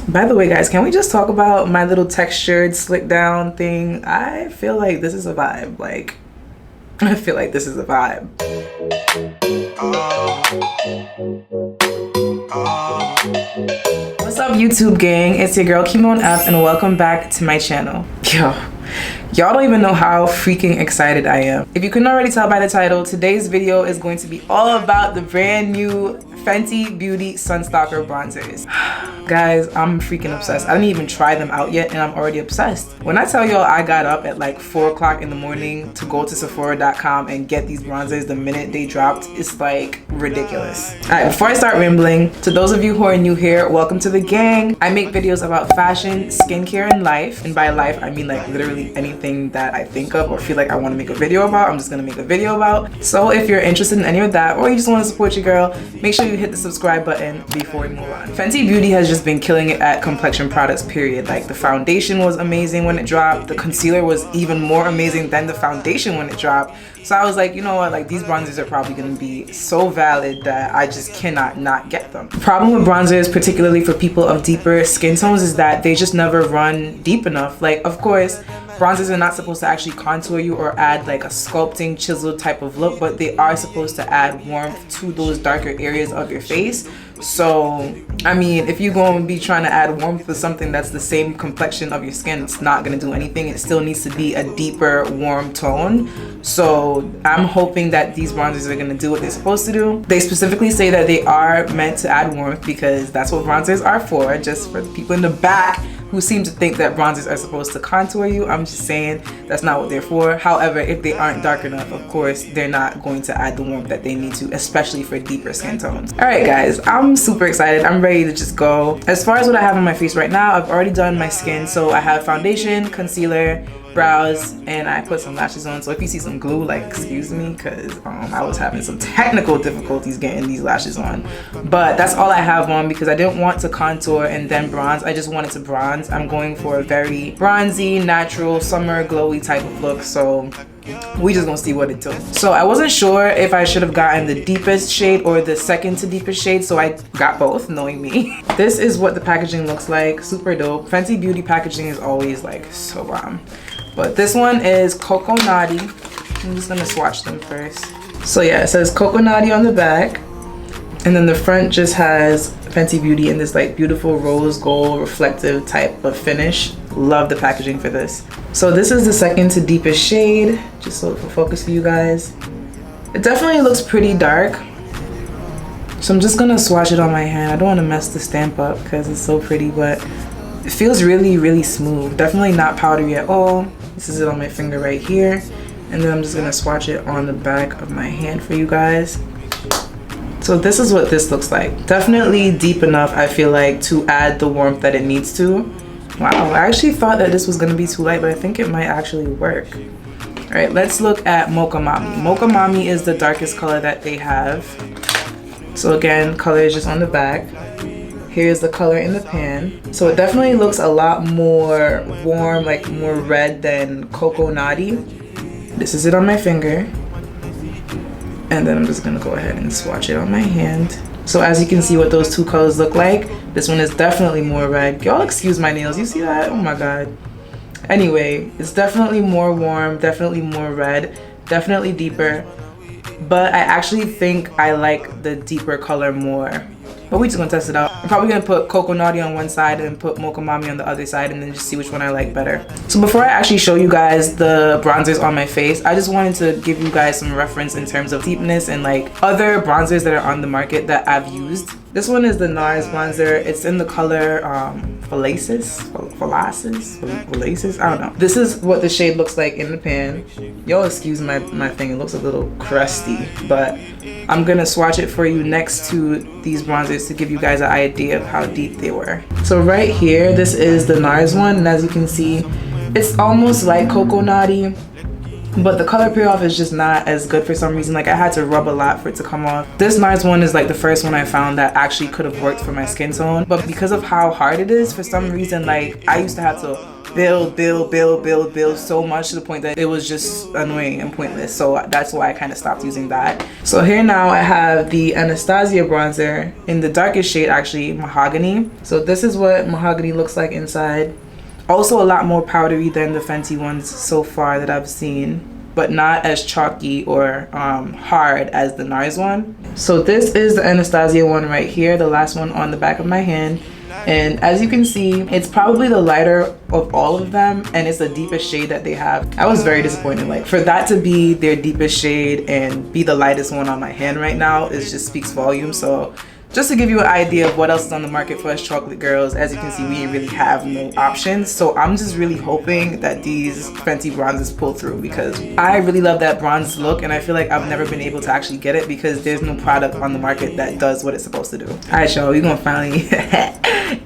By the way, guys, can we just talk about my little textured slick down thing? I feel like this is a vibe. Like, I feel like this is a vibe. What's up, YouTube gang? It's your girl Keamone F, and welcome back to my channel. Yo, y'all don't even know how freaking excited I am. If you couldn't already tell by the title, today's video is going to be all about the brand new Fenty Beauty Stalk'r bronzers. Guys, I'm freaking obsessed. I didn't even try them out yet and I'm already obsessed. When I tell y'all I got up at like 4 o'clock in the morning to go to Sephora.com and get these bronzers the minute they dropped, it's like ridiculous. Alright, before I start rambling, to those of you who are new here, welcome to the gang. I make videos about fashion, skincare, and life. And by life, I mean like literally anything that I think of or feel like I want to make a video about, I'm just gonna make a video about. So if you're interested in any of that or you just want to support your girl, make sure you hit the subscribe button before we move on. Fenty Beauty has just been killing it at complexion products, period. Like, the foundation was amazing when it dropped. The concealer was even more amazing than the foundation when it dropped. So I was like, you know what, like, these bronzers are probably going to be so valid that I just cannot not get them. The problem with bronzers, particularly for people of deeper skin tones, is that they just never run deep enough. Like, of course, bronzers are not supposed to actually contour you or add like a sculpting, chiseled type of look, but they are supposed to add warmth to those darker areas of your face. So, I mean, if you're going to be trying to add warmth to something that's the same complexion of your skin, it's not going to do anything. It still needs to be a deeper, warm tone. So, I'm hoping that these bronzers are going to do what they're supposed to do. They specifically say that they are meant to add warmth because that's what bronzers are for, just for the people in the back who seem to think that bronzers are supposed to contour you. I'm just saying that's not what they're for. However, if they aren't dark enough, of course, they're not going to add the warmth that they need to, especially for deeper skin tones. All right, guys, I'm super excited. I'm ready to just go. As far as what I have on my face right now, I've already done my skin. So I have foundation, concealer, brows, and I put some lashes on. So if you see some glue, like, excuse me, because I was having some technical difficulties getting these lashes on. But that's all I have on because I didn't want to contour and then bronze. I just wanted to bronze. I'm going for a very bronzy, natural, summer glowy type of look. So we just gonna see what it does. So I wasn't sure if I should have gotten the deepest shade or the second to deepest shade, so I got both, knowing me. This is what the packaging looks like. Super dope. Fenty Beauty packaging is always like so bomb. But this one is Coco Naughty. I'm just gonna swatch them first. So yeah, it says Coco Naughty on the back. And then the front just has Fenty Beauty in this like beautiful rose gold reflective type of finish. Love the packaging for this. So this is the second to deepest shade, just so it will focus for you guys. It definitely looks pretty dark. So I'm just gonna swatch it on my hand. I don't wanna mess the stamp up because it's so pretty, but it feels really, really smooth. Definitely not powdery at all. This is it on my finger right here. And then I'm just gonna swatch it on the back of my hand for you guys. So this is what this looks like. Definitely deep enough, I feel like, to add the warmth that it needs to. Wow, I actually thought that this was gonna be too light, but I think it might actually work. All right, let's look at Mocha Mami. Mocha Mami is the darkest color that they have. So again, color is just on the back. Here's the color in the pan. So it definitely looks a lot more warm, like more red than Coco Naughty. This is it on my finger. And then I'm just gonna go ahead and swatch it on my hand. So as you can see what those two colors look like, this one is definitely more red. Y'all excuse my nails, you see that? Oh my God. Anyway, it's definitely more warm, definitely more red, definitely deeper. But I actually think I like the deeper color more. But we just gonna test it out. I'm probably gonna put Coco Naughty on one side and put Mocha Mami on the other side and then just see which one I like better. So before I actually show you guys the bronzers on my face, I just wanted to give you guys some reference in terms of deepness and like other bronzers that are on the market that I've used. This one is the NARS bronzer. It's in the color Fallacis? I don't know. This is what the shade looks like in the pan. Y'all excuse my thing, it looks a little crusty, but I'm gonna swatch it for you next to these bronzers to give you guys an idea of how deep they were. So right here, this is the NARS one, and as you can see, it's almost like Coco Naughty, but the color payoff is just not as good for some reason. Like, I had to rub a lot for it to come off. This NARS one is like the first one I found that actually could have worked for my skin tone, but because of how hard it is, for some reason, like, I used to have to build so much to the point that it was just annoying and pointless. So that's why I kind of stopped using that. So here now I have the Anastasia bronzer in the darkest shade, actually, Mahogany. So this is what Mahogany looks like inside. Also a lot more powdery than the Fenty ones so far that I've seen, but not as chalky or hard as the NARS one. So this is the Anastasia one right here, the last one on the back of my hand. And as you can see, it's probably the lighter of all of them, and it's the deepest shade that they have. I was very disappointed. Like, for that to be their deepest shade and be the lightest one on my hand right now, it just speaks volumes. So just to give you an idea of what else is on the market for us chocolate girls, as you can see, we really have no options. So I'm just really hoping that these Fenty bronzers pull through, because I really love that bronze look, and I feel like I've never been able to actually get it because there's no product on the market that does what it's supposed to do. All right, y'all, we're gonna finally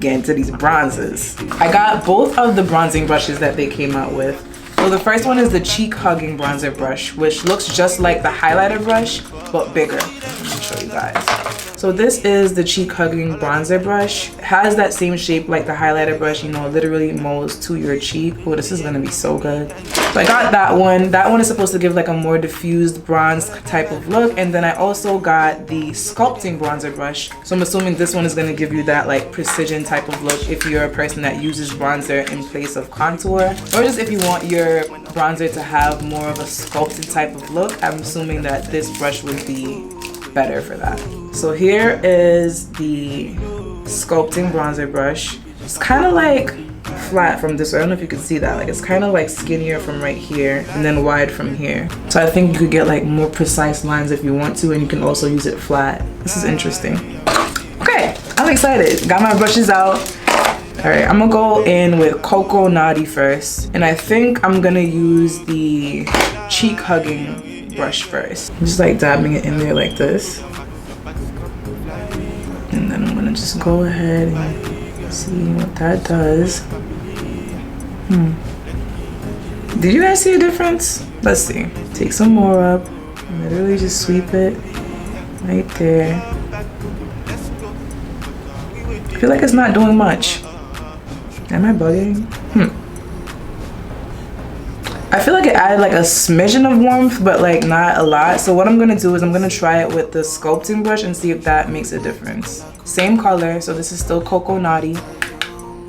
get into these bronzers. I got both of the bronzing brushes that they came out with. So the first one is the Cheek Hugging Bronzer Brush, which looks just like the highlighter brush, but bigger. Let me show you guys. So this is the Cheek Hugging Bronzer Brush. It has that same shape like the highlighter brush, you know, literally molds to your cheek. Oh, this is gonna be so good. So I got that one. That one is supposed to give like a more diffused bronze type of look. And then I also got the Sculpting Bronzer Brush. So I'm assuming this one is gonna give you that like precision type of look if you're a person that uses bronzer in place of contour, or just if you want your bronzer to have more of a sculpted type of look. I'm assuming that this brush would be better for that. So here is the Sculpting Bronzer Brush. It's kind of like flat from this way. I don't know if you can see that. Like, it's kind of like skinnier from right here and then wide from here. So I think you could get like more precise lines if you want to, and you can also use it flat. This is interesting. Okay, I'm excited. Got my brushes out. All right, I'm gonna go in with Coco Naughty first, and I think I'm gonna use the Cheek Hugging brush first. I'm just like dabbing it in there like this, and then I'm gonna just go ahead and see what that does. Did you guys see a difference? Let's see. Take some more up, literally just sweep it right there. I feel like it's not doing much. Am I bugging? I feel like it added like a smidgen of warmth, but like not a lot. So what I'm gonna do is I'm gonna try it with the sculpting brush and see if that makes a difference. Same color, so this is still Coco Naughty.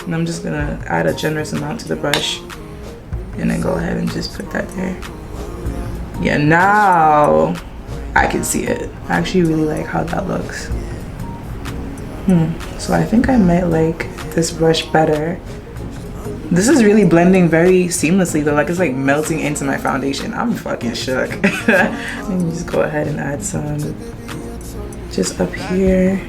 And I'm just gonna add a generous amount to the brush and then go ahead and just put that there. Yeah, now I can see it. I actually really like how that looks. So I think I might like this brush better. This is really blending very seamlessly though, like it's like melting into my foundation. I'm fucking shook. Let me just go ahead and add some just up here.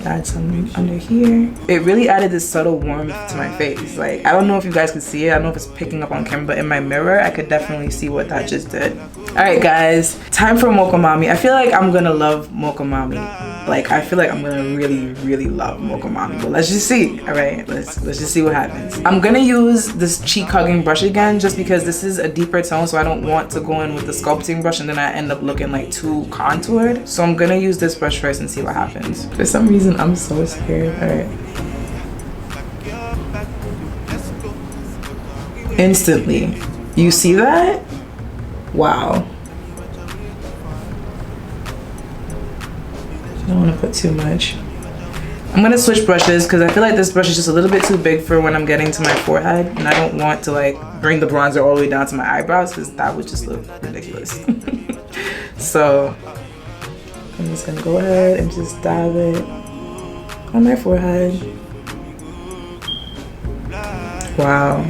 Add some under here. It really added this subtle warmth to my face. Like, I don't know if you guys could see it. I don't know if it's picking up on camera, but in my mirror, I could definitely see what that just did. All right, guys, time for Mocha Mami. I feel like I'm gonna love Mocha Mami. Like, I feel like I'm gonna really love Mocha Mami. But let's just see. All right, let's just see what happens. I'm gonna use this Cheek Hugging brush again, just because this is a deeper tone, so I don't want to go in with the sculpting brush and then I end up looking like too contoured. So I'm gonna use this brush first and see what happens. For some reason, I'm so scared. All right. Instantly, you see that? Wow. I don't want to put too much. I'm gonna switch brushes because I feel like this brush is just a little bit too big for when I'm getting to my forehead, and I don't want to like bring the bronzer all the way down to my eyebrows because that would just look ridiculous. So I'm just gonna go ahead and just dab it on my forehead. Wow.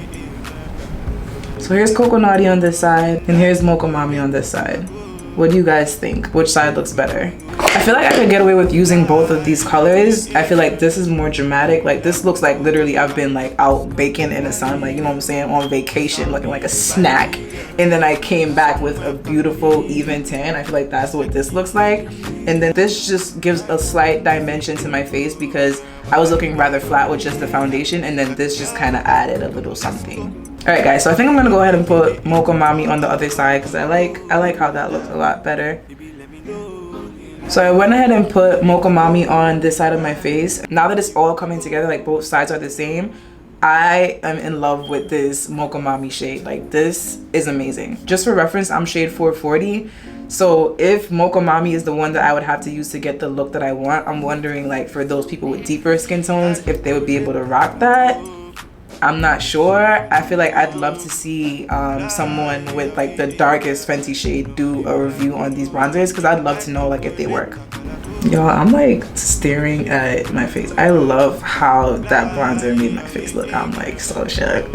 So here's Coco Naughty on this side, and here's Mocha Mami on this side. What do you guys think? Which side looks better? I feel like I could get away with using both of these colors. I feel like this is more dramatic. Like, this looks like literally I've been like out baking in the sun, like, you know what I'm saying, on vacation, looking like a snack. And then I came back with a beautiful even tan. I feel like that's what this looks like. And then this just gives a slight dimension to my face because I was looking rather flat with just the foundation, and then this just kind of added a little something. All right, guys, so I think I'm gonna go ahead and put Mocha Mami on the other side because I like how that looks a lot better. So I went ahead and put Mocha Mami on this side of my face. Now that it's all coming together, like both sides are the same, I am in love with this Mocha Mami shade. Like, this is amazing. Just for reference, I'm shade 440. So if Mocha Mami is the one that I would have to use to get the look that I want, I'm wondering, like, for those people with deeper skin tones, if they would be able to rock that. I'm not sure. I feel like I'd love to see someone with like the darkest Fenty shade do a review on these bronzers, because I'd love to know like if they work. Y'all, I'm like staring at my face. I love how that bronzer made my face look. I'm like so shook.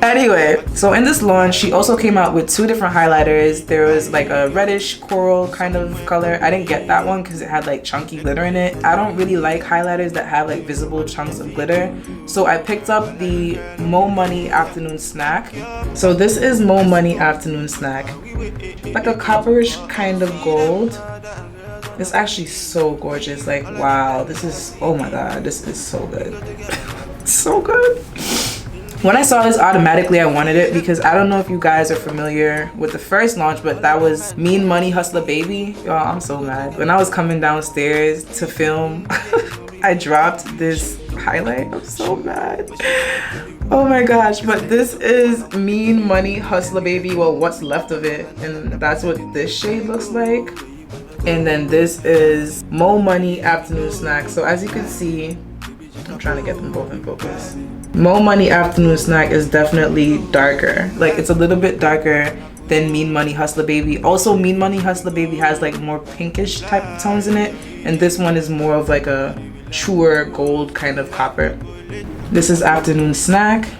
Anyway, so in this launch, she also came out with 2 different highlighters. There was like a reddish coral kind of color. I didn't get that one because it had like chunky glitter in it. I don't really like highlighters that have like visible chunks of glitter. So I picked up the Mo Money Afternoon Snack. So this is Mo Money Afternoon Snack. Like a copperish kind of gold. It's actually so gorgeous. Like, wow, this is, oh my god, this is so good. So good. When I saw this, automatically I wanted it because I don't know if you guys are familiar with the first launch, but that was Mean Money Hustler Baby. Y'all, I'm so mad. When I was coming downstairs to film, I dropped this highlight. I'm so mad. Oh my gosh, but this is Mean Money Hustler Baby. Well, what's left of it. And that's what this shade looks like. And then this is Mo Money Afternoon Snack. So as you can see, I'm trying to get them both in focus. Mo Money Afternoon Snack is definitely darker. Like, it's a little bit darker than Mean Money Hustler Baby. Also, Mean Money Hustler Baby has like more pinkish type of tones in it. And this one is more of like a truer gold kind of copper. This is Afternoon Snack.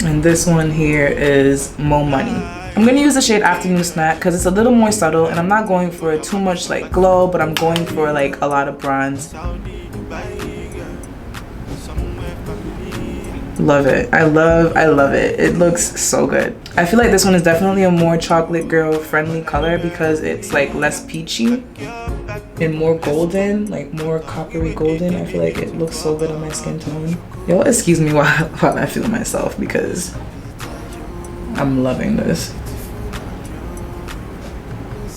And this one here is Mo Money. I'm gonna use the shade Afternoon Snack because it's a little more subtle and I'm not going for too much like glow, but I'm going for like a lot of bronze. Love it. I love it. It looks so good. I feel like this one is definitely a more chocolate girl friendly color because it's like less peachy and more golden, like more coppery golden. I feel like it looks so good on my skin tone. Y'all excuse me while I feel myself because I'm loving this.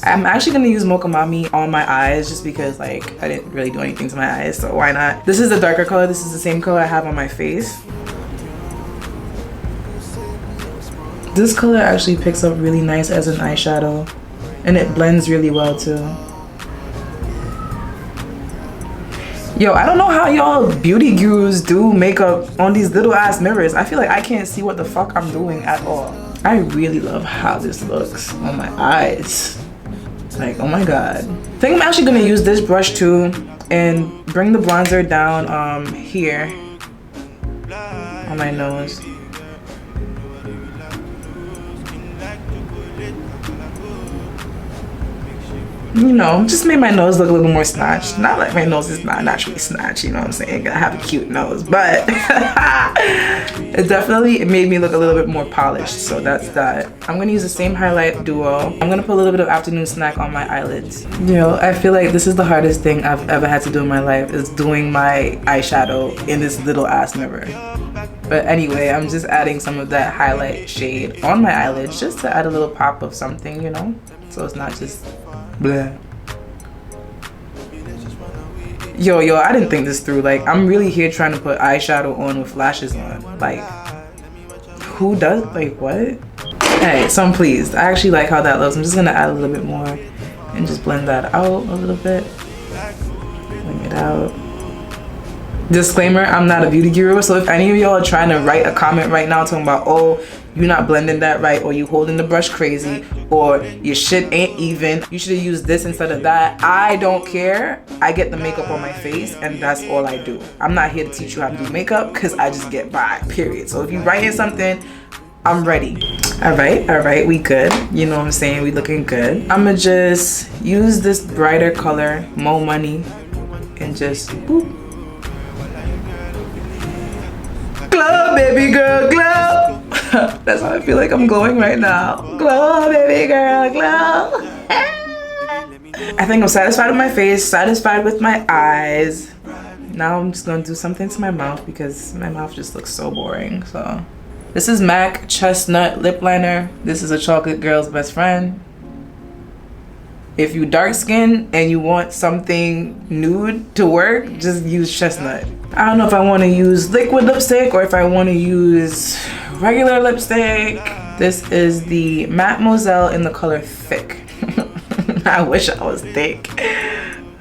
I'm actually gonna use Mocha Mami on my eyes just because like I didn't really do anything to my eyes, so why not? This is a darker color. This is the same color I have on my face. This color actually picks up really nice as an eyeshadow and it blends really well too. Yo, I don't know how y'all beauty gurus do makeup on these little ass mirrors. I feel like I can't see what the fuck I'm doing at all. I really love how this looks on my eyes. Like, oh my god. I think I'm actually gonna use this brush too and bring the bronzer down here on my nose. You know, just made my nose look a little more snatched. Not like my nose is not naturally snatched, you know what I'm saying? I have a cute nose, but it made me look a little bit more polished, so that's that. I'm gonna use the same highlight duo. I'm gonna put a little bit of Afternoon Snack on my eyelids. Yo, I feel like this is the hardest thing I've ever had to do in my life, is doing my eyeshadow in this little ass mirror. But anyway, I'm just adding some of that highlight shade on my eyelids just to add a little pop of something, you know? So it's not just blah. Yo, I didn't think this through. Like, I'm really here trying to put eyeshadow on with lashes on. Like, who does, like, what? Hey, so I'm pleased. I actually like how that looks. I'm just gonna add a little bit more and just blend that out a little bit. Bring it out. Disclaimer, I'm not a beauty guru, so if any of y'all are trying to write a comment right now talking about, oh, you're not blending that right, or you holding the brush crazy, or your shit ain't even, you should have used this instead of that, I don't care. I get the makeup on my face and that's all I do. I'm not here to teach you how to do makeup because I just get by, period. So if you're writing something, I'm ready. All right, we good. You know what I'm saying? We looking good. I'm gonna just use this brighter color, Mo Money, and just boop. Glow, baby girl, glow. That's how I feel like I'm glowing right now. Glow, baby girl, glow. I think I'm satisfied with my face, satisfied with my eyes. Now I'm just gonna do something to my mouth because my mouth just looks so boring. So this is MAC Chestnut Lip Liner. This is a chocolate girl's best friend. If you dark skin and you want something nude to work, just use chestnut. I don't know if I want to use liquid lipstick or if I want to use regular lipstick. This is the Matte Moselle in the color Thick. I wish I was thick.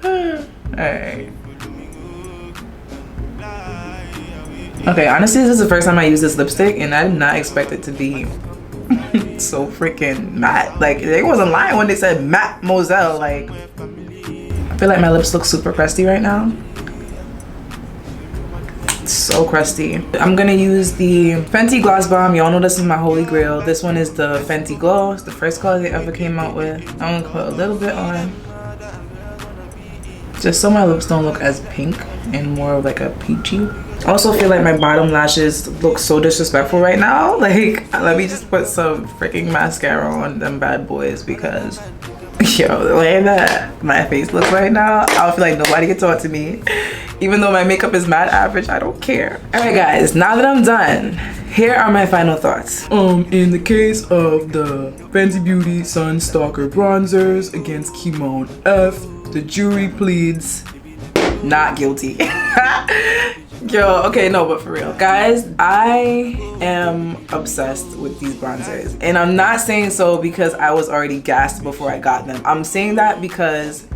Alright. Okay, honestly, this is the first time I use this lipstick and I did not expect it to be so freaking matte. Like, they wasn't lying when they said Matte Moselle. Like, I feel like my lips look super crusty right now. So crusty. I'm gonna use the Fenty Gloss Bomb. Y'all know this is my holy grail. This one is the Fenty Glow. It's the first color they ever came out with. I'm gonna put a little bit on, just so my lips don't look as pink and more of like a peachy. I also feel like my bottom lashes look so disrespectful right now. Like, let me just put some freaking mascara on them bad boys, because yo, the way that my face looks right now, I don't feel like nobody can talk to me. Even though my makeup is mad average, I don't care. All right, guys, now that I'm done, here are my final thoughts. In the case of the Fenty Beauty Sun Stalk'r Bronzers against Keamone F, the jury pleads not guilty. Yo, okay, no, but for real. Guys, I am obsessed with these bronzers. And I'm not saying so because I was already gassed before I got them. I'm saying that because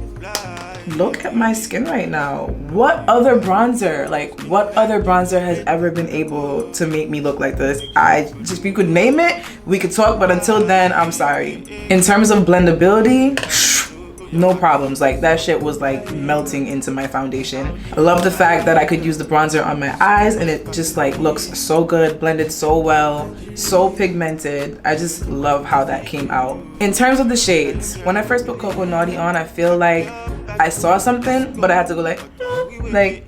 look at my skin right now. What other bronzer, what other bronzer has ever been able to make me look like this? If you could name it, we could talk, but until then, I'm sorry. In terms of blendability, no problems. Like, that shit was like melting into my foundation. I love the fact that I could use the bronzer on my eyes and it just like looks so good, blended so well, so pigmented. I just love how that came out. In terms of the shades, when I first put Coco Naughty on, I feel like I saw something, but I had to go like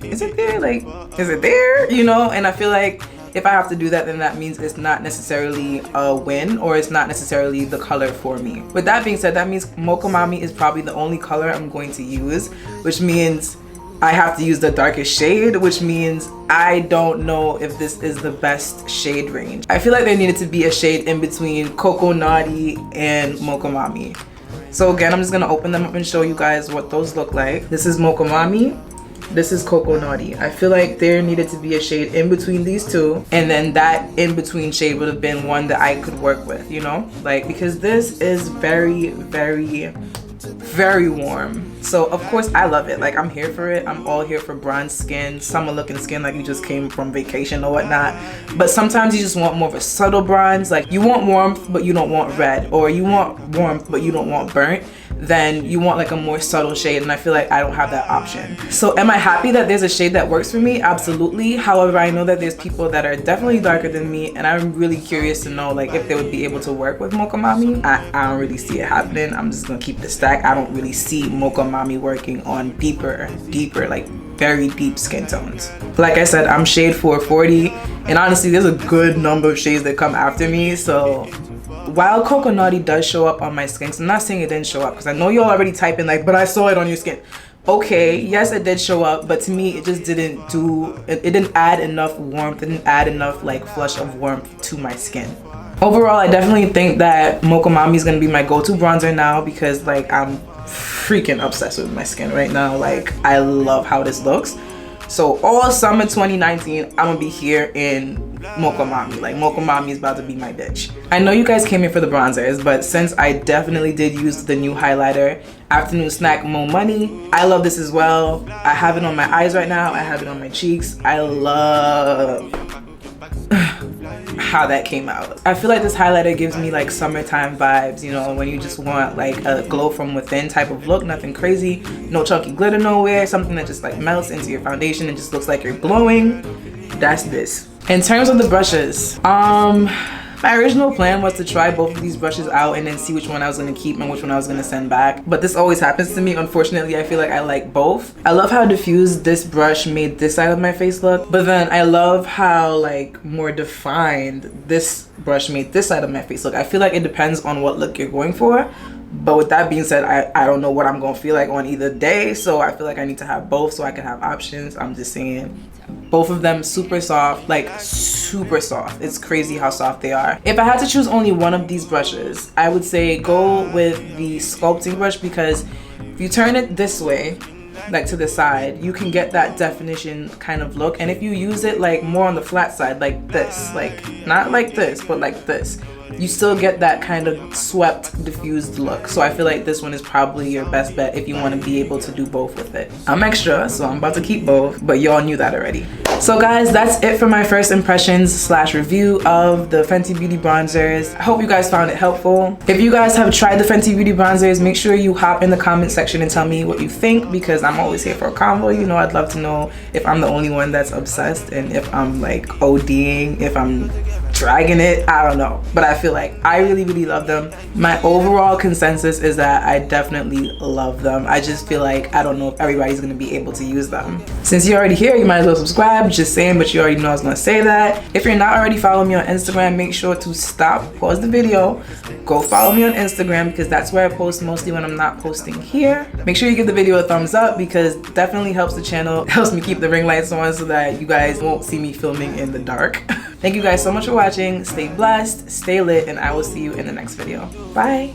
is it there? Like, is it there? You know? And I feel like if I have to do that, then that means it's not necessarily a win, or it's not necessarily the color for me. With that being said, that means Mocha Mami is probably the only color I'm going to use, which means I have to use the darkest shade, which means I don't know if this is the best shade range. I feel like there needed to be a shade in between Coco Naughty and Mocha Mami. So again, I'm just gonna open them up and show you guys what those look like. This is Mocha Mami. This is Coco Naughty. I feel like there needed to be a shade in between these two, and then that in between shade would have been one that I could work with, you know? Like, because this is very, very, very warm. So of course I love it. Like, I'm here for it. I'm all here for bronze skin, summer looking skin, like you just came from vacation or whatnot. But sometimes you just want more of a subtle bronze. Like, you want warmth but you don't want red, or you want warmth but you don't want burnt. Then you want like a more subtle shade, and I feel like I don't have that option. So am I happy that there's a shade that works for me? Absolutely. However, I know that there's people that are definitely darker than me, and I'm really curious to know like if they would be able to work with Mocha Mami. I don't really see it happening. I'm just gonna keep the stack. I don't really see Mocha Mami working on deeper, like very deep skin tones. Like I said, I'm shade 440, and honestly there's a good number of shades that come after me. So while Coco Naughty does show up on my skin, so I'm not saying it didn't show up, because I know y'all already typing like, but I saw it on your skin. Okay, yes, it did show up, but to me it just didn't do, it didn't add enough warmth, it didn't add enough like flush of warmth to my skin. Overall, I definitely think that Mocha Mami is gonna be my go-to bronzer now, because like I'm freaking obsessed with my skin right now. Like, I love how this looks. So all summer 2019, I'm gonna be here in Mocha Mami. Like, Mocha Mami is about to be my bitch. I know you guys came here for the bronzers, but since I definitely did use the new highlighter, Afternoon Snack Mo Money, I love this as well. I have it on my eyes right now. I have it on my cheeks. I love how that came out. I feel like this highlighter gives me like summertime vibes, you know, when you just want like a glow from within type of look. Nothing crazy, no chunky glitter nowhere, something that just like melts into your foundation and just looks like you're glowing. That's this. In terms of the brushes, my original plan was to try both of these brushes out and then see which one I was going to keep and which one I was going to send back. But this always happens to me. Unfortunately, I feel like I like both. I love how diffused this brush made this side of my face look. But then I love how like more defined this brush made this side of my face look. I feel like it depends on what look you're going for. But with that being said, I don't know what I'm gonna feel like on either day, so I feel like I need to have both so I can have options. I'm just saying, both of them super soft, like super soft. It's crazy how soft they are. If I had to choose only one of these brushes, I would say go with the sculpting brush, because if you turn it this way, like to the side, you can get that definition kind of look. And if you use it like more on the flat side, like this, like not like this, but like this, you still get that kind of swept, diffused look. So I feel like this one is probably your best bet if you want to be able to do both with it. I'm extra, so I'm about to keep both, but y'all knew that already. So guys, that's it for my first impressions slash review of the Fenty Beauty bronzers. I hope you guys found it helpful. If you guys have tried the Fenty Beauty bronzers, make sure you hop in the comment section and tell me what you think, because I'm always here for a convo. You know, I'd love to know if I'm the only one that's obsessed, and if I'm like ODing, if I'm dragging it, I don't know. But I feel like I really love them. My overall consensus is that I definitely love them. I just feel like I don't know if everybody's gonna be able to use them. Since you're already here, you might as well subscribe. Just saying, but you already know I was gonna say that. If you're not already following me on Instagram, make sure to stop, pause the video, go follow me on Instagram, because that's where I post mostly when I'm not posting here. Make sure you give the video a thumbs up, because it definitely helps the channel, helps me keep the ring lights on so that you guys won't see me filming in the dark. Thank you guys so much for watching. Stay blessed, stay lit, and I will see you in the next video. Bye.